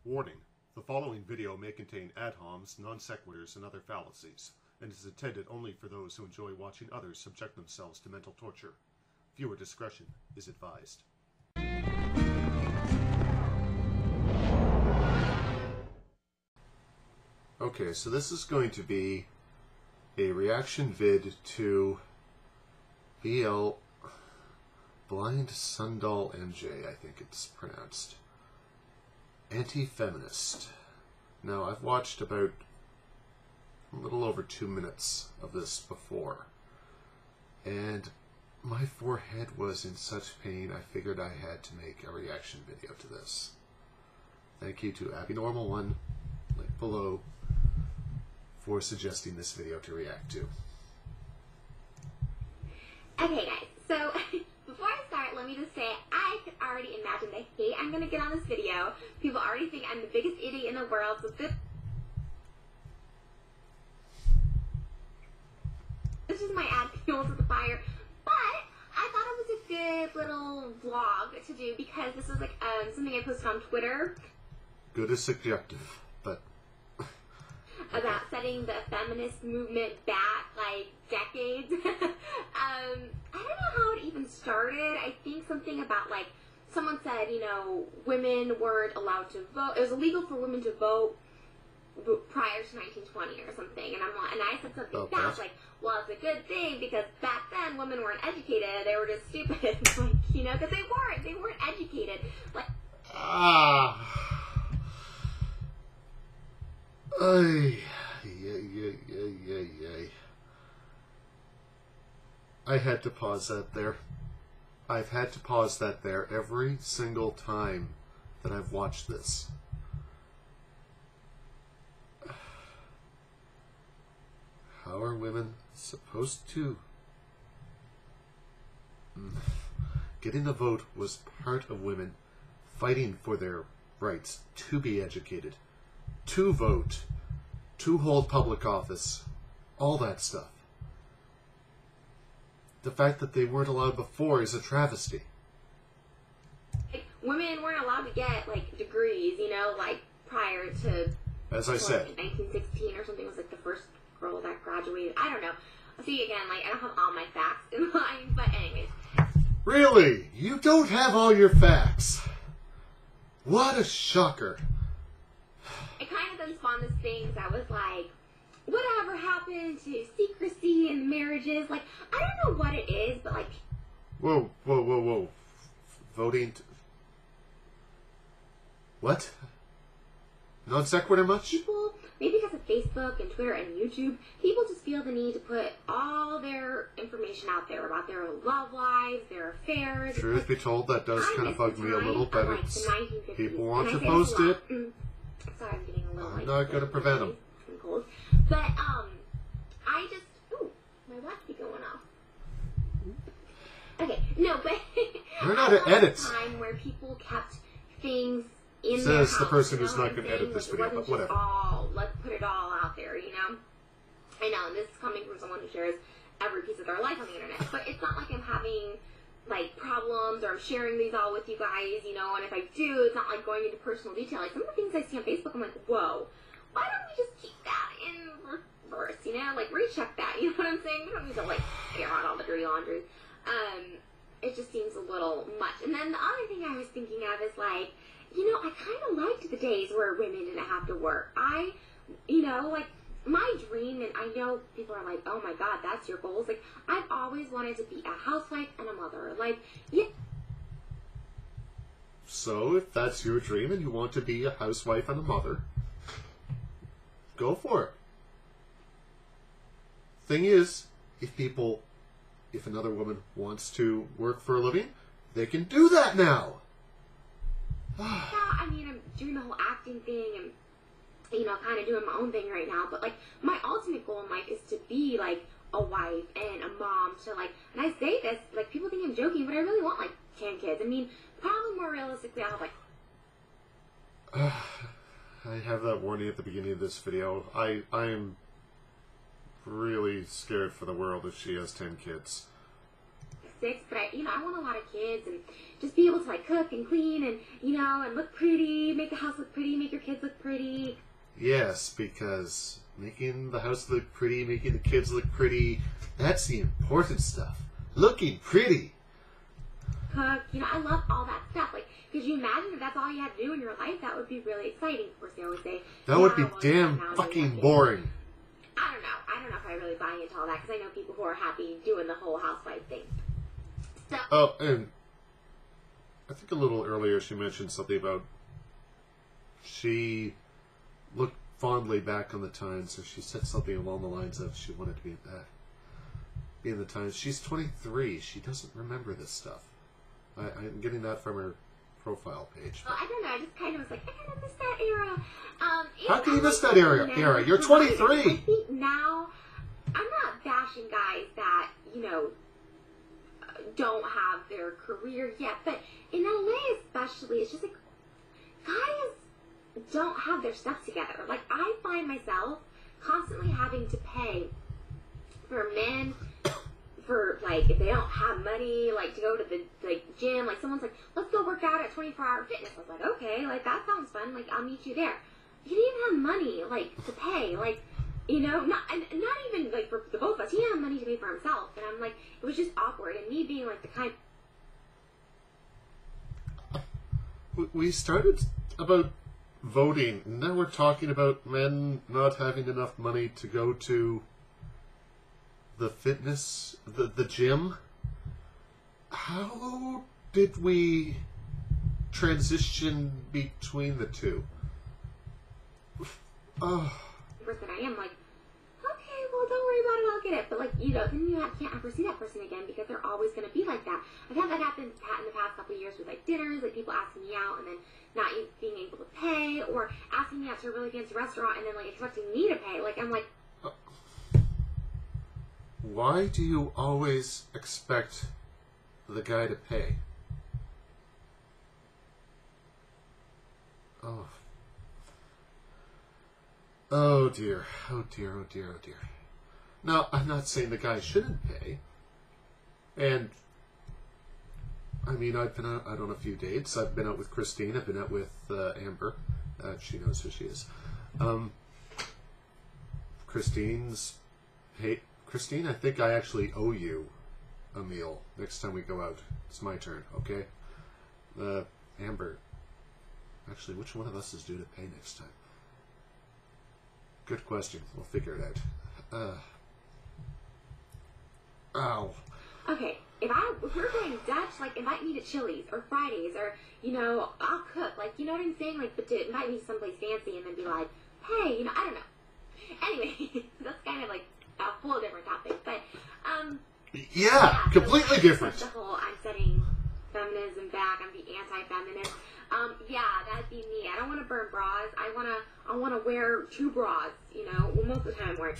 Warning: the following video may contain ad homs, non sequiturs, and other fallacies, and is intended only for those who enjoy watching others subject themselves to mental torture. Viewer discretion is advised. Okay, so this is going to be a reaction vid to blndsundoll4mj, I think it's pronounced. Anti-feminist. Now, I've watched about a little over 2 minutes of this before, and my forehead was in such pain I figured I had to make a reaction video to this. Thank you to AbbyNormal1, link below, for suggesting this video to react to. Okay guys, so before I start, let me just say, I could already imagine the hate I'm going to get on this video. People already think I'm the biggest idiot in the world, so this is my ad fuel to the fire. But I thought it was a good little vlog to do because this was like something I posted on Twitter. Good is subjective, but about setting the feminist movement back like decades. I don't know how it even started. I think something about like someone said, you know, women weren't allowed to vote. It was illegal for women to vote prior to 1920 or something. And I said something fast like, well, it's a good thing because back then women weren't educated. They were just stupid, like, you know, because they weren't educated. Like I had to pause that there. I've had to pause that there every single time that I've watched this. How are women supposed to? Getting the vote was part of women fighting for their rights to be educated, to vote, to hold public office, all that stuff. The fact that they weren't allowed before is a travesty. Women weren't allowed to get like degrees, you know, like prior to, as I said, 1916 or something was like the first girl that graduated. I don't know. See, again, like I don't have all my facts in line, but anyways. Really? You don't have all your facts? What a shocker. It kind of then spawned this thing that was like, whatever happened to secrecy in marriages? Like, I don't know what it is, but like... Whoa. Voting... What? Non sequitur much? People, maybe because of Facebook and Twitter and YouTube, people just feel the need to put all their information out there about their love lives, their affairs. Truth be told, that does kind of bug me a little, but like it's... 1950s. People want to post it. Sorry, I'm getting a little... I'm not going to prevent them. Cold. But, I just... Ooh, my watch be going off. Okay, no, but... Learn how to edit. Time where people kept things in Says their house, the person you know who's not going to edit this video, but whatever. Let's put it all out there, you know? I know, and this is coming from someone who shares every piece of their life on the internet, but it's not like I'm having, like, problems, or I'm sharing these all with you guys, you know, and if I do, it's not like going into personal detail. Like, some of the things I see on Facebook, I'm like, whoa, why don't we just keep that in reverse, you know? Like, recheck that, you know what I'm saying? We don't need to, like, air out all the dirty laundry. It just seems a little much. And then the other thing I was thinking of is, like, you know, I kind of liked the days where women didn't have to work. You know, like, my dream, and I know people are like, oh my god, that's your goals. Like, I've always wanted to be a housewife and a mother. Like, yeah. So, if that's your dream and you want to be a housewife and a mother, go for it. Thing is, if another woman wants to work for a living, they can do that now. Yeah, I mean, I'm doing the whole acting thing and, you know, kind of doing my own thing right now. But, like, my ultimate goal in life is to be, like, a wife and a mom. So, like, and I say this, like, people think I'm joking, but I really want, like, 10 kids. I mean, probably more realistically, I'll have, like... I have that warning at the beginning of this video. I'm really scared for the world if she has 10 kids. 6, but I want a lot of kids and just be able to like cook and clean and and look pretty, make the house look pretty, make your kids look pretty. Yes, because making the house look pretty, making the kids look pretty, that's the important stuff. Looking pretty. Cook, I love all that stuff. Like, could you imagine if that's all you had to do in your life? That would be really exciting. Of course, they always say that would be damn fucking boring. I don't know if I really buy into all that, because I know people who are happy doing the whole housewife thing. So. Oh, and I think a little earlier she mentioned something about she looked fondly back on the times, or she said something along the lines of she wanted to be in the times. She's 23. She doesn't remember this stuff. I'm getting that from her profile page. Well, I don't know. I just kind of was like, I kind of miss that era. How can you miss that era? You're 23. I think now, I'm not bashing guys that, don't have their career yet, but in LA especially, it's just like, guys don't have their stuff together. Like, I find myself constantly having to pay for men, for, like, if they don't have money, like, to go to the, like, gym. Like, someone's like, let's go work out at 24-hour fitness. I was like, okay, like, that sounds fun. Like, I'll meet you there. He didn't even have money, like, to pay. Like, not even, like, for the both of us. He didn't have money to pay for himself. And I'm like, it was just awkward. And me being, like, the kind... We started about voting, and now we're talking about men not having enough money to go to the fitness, the gym. How did we transition between the two? Oh. Person I am, like, okay, well, don't worry about it, I'll get it. But, like, then you can't ever see that person again, because they're always going to be like that. I've had that happen in the past couple of years with, like, dinners, like, people asking me out and then not being able to pay, or asking me out to a really fancy restaurant and then, like, expecting me to pay. Like, I'm like... Why do you always expect the guy to pay? Oh. Oh dear. Oh dear, oh dear, oh dear. Now, I'm not saying the guy shouldn't pay. And, I mean, I've been out on a few dates. I've been out with Christine. I've been out with Amber. She knows who she is. Christine's paid. Christine, I think I actually owe you a meal next time we go out. It's my turn, okay? Amber, actually, which one of us is due to pay next time? Good question. We'll figure it out. Ow. Okay, if we're going Dutch, like, invite me to Chili's or Fridays, or, I'll cook. Like, you know what I'm saying? Like, but to invite me to someplace fancy and then be like, hey, I don't know. Anyway, that's kind of like a whole different topic, but yeah, completely different. The whole I'm setting feminism back, I'm the anti-feminist. Yeah, that'd be me. I don't want to burn bras. I wanna wear 2 bras. Well, most of the time I'm wearing.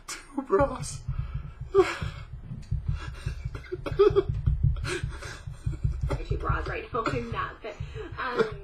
Two bras. Two bras right now. I'm not, but I don't know.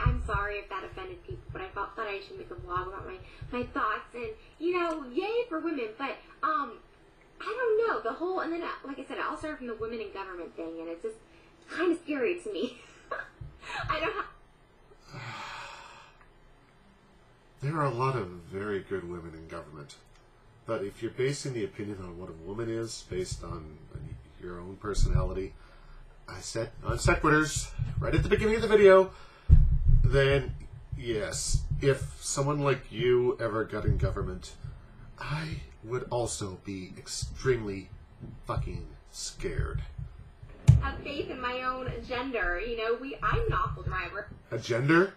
I'm sorry if that offended people, but I thought I should make a vlog about my thoughts, and yay for women, but I don't know, the whole, and then like I said, it all started from the women in government thing, and it's just kind of scary to me. I don't have... There are a lot of very good women in government, but if you're basing the opinion on what a woman is based on your own personality, I said non sequiturs right at the beginning of the video, then yes, if someone like you ever got in government, I would also be extremely fucking scared. Have faith in my own gender. I'm an awful driver. A gender?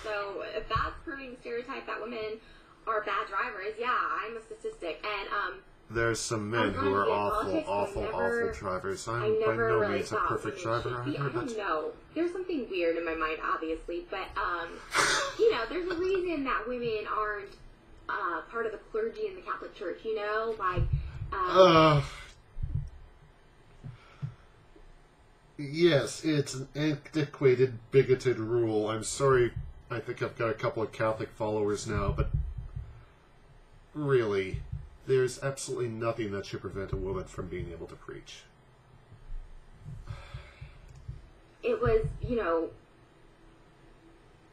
So if that's proving the stereotype that women are bad drivers, yeah, I'm a statistic. And there's some men who are awful drivers. I'm by no means a perfect driver. I don't know. There's something weird in my mind, obviously, but there's a reason that women aren't part of the clergy in the Catholic Church. Yes, it's an antiquated, bigoted rule. I'm sorry, I think I've got a couple of Catholic followers now, but really, there's absolutely nothing that should prevent a woman from being able to preach. It was, you know...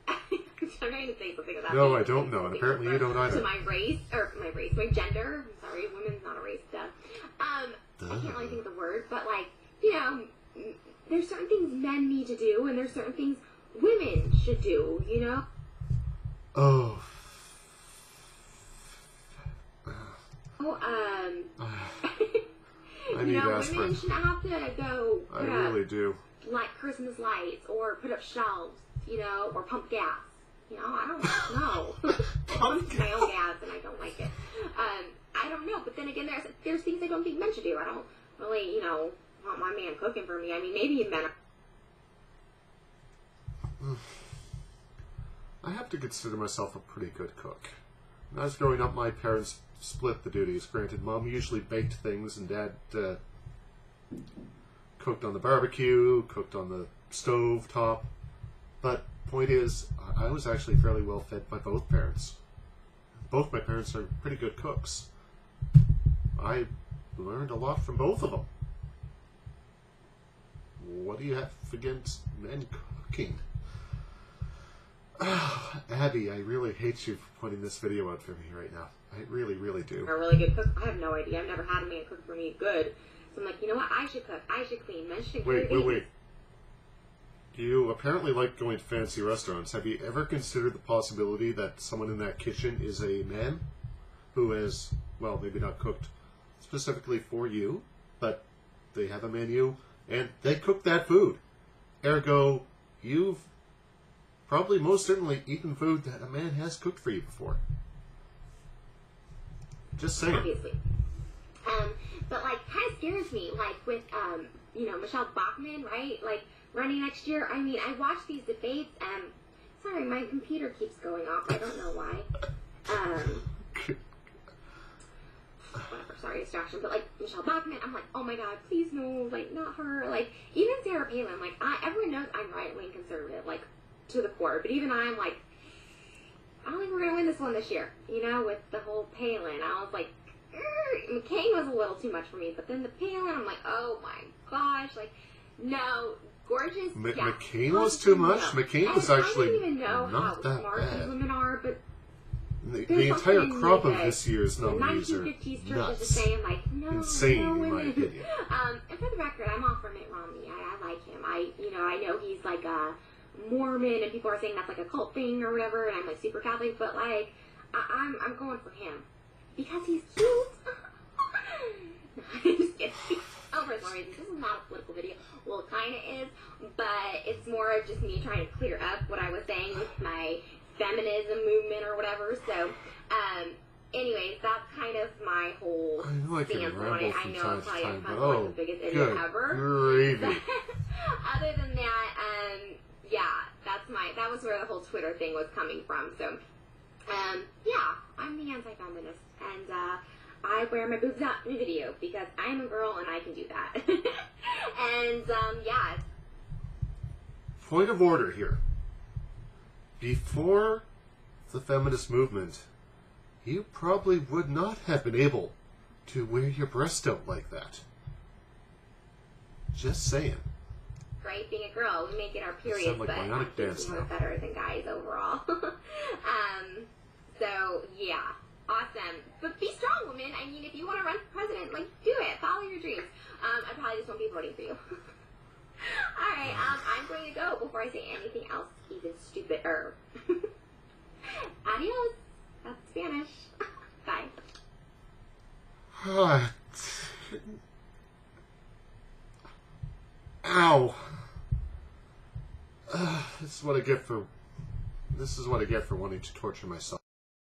I'm trying to say something about No, I don't know, and apparently you don't either. To my gender. I'm sorry, women's not a race, duh. I can't really think of the word, but, like, you know, there's certain things men need to do, and there's certain things women should do, you know? Oh. I need aspirin. Women shouldn't have to go I really do. Like Christmas lights, or put up shelves, you know, or pump gas. You know, I don't know. Pump my own gas, and I don't like it. I don't know, but then again, there's things I don't think men should do. I don't really, you know, want my man cooking for me. I mean, maybe men are... I have to consider myself a pretty good cook. When I was growing up, my parents split the duties. Granted, Mom usually baked things, and Dad cooked on the barbecue, cooked on the stove top. But point is, I was actually fairly well fed by both parents. Both my parents are pretty good cooks. I learned a lot from both of them. What do you have against men cooking? Abby, I really hate you for putting this video out for me right now. I really, really do. A really good cook? I have no idea. I've never had a man cook for me good. So I'm like, you know what? I should cook. I should clean. Men should clean. Wait. You apparently like going to fancy restaurants. Have you ever considered the possibility that someone in that kitchen is a man who has, well, maybe not cooked specifically for you, but they have a menu and they cook that food? Ergo, you've probably most certainly eaten food that a man has cooked for you before. Just saying. Obviously. But, like, kind of scares me, like, with, you know, Michelle Bachmann, right? Like, running next year. I mean, I watch these debates, and, sorry, my computer keeps going off. I don't know why. Whatever, sorry, distraction. But, like, Michelle Bachmann, I'm like, oh my god, please no, like, not her. Like, even Sarah Palin, like, everyone knows I'm right-wing conservative, like, to the core. But even I'm like, I don't think we're going to win this one this year, you know, with the whole Palin. I was like, McCain was a little too much for me, but then the Palin, I'm like, oh my gosh, like, no, gorgeous. McCain was too much? No. McCain was actually I don't even know not how that smart bad. these women are, but the entire crop of this year's nominees are 1950s church nuts. is just saying, like, no, insane, no in women. my opinion. And for the record, I'm all for Mitt Romney. I like him. I know he's like a Mormon, and people are saying that's like a cult thing or whatever, and I'm like super Catholic, but like, I'm going for him because he's cute. I'm just kidding. Oh, for some reason, this is not a political video. Well, it kind of is, but it's more of just me trying to clear up what I was saying with my feminism movement or whatever. So, anyways, that's kind of my whole stance on it. I know I'm probably like the biggest idiot ever. Gravy. Other than that, yeah, that was where the whole Twitter thing was coming from. So, yeah, I'm the anti-feminist, and I wear my boobs out in a video because I'm a girl and I can do that. And, yeah. Point of order here. Before the feminist movement, you probably would not have been able to wear your breast out like that. Just saying. Right, being a girl, we may get our periods, like but I think we're better than guys overall. So, yeah. Awesome. But be strong, women. I mean, if you want to run for president, like, do it. Follow your dreams. I probably just won't be voting for you. Alright, I'm going to go before I say anything else even stupider. Adios. That's Spanish. Bye. Ow. This is what I get for wanting to torture myself.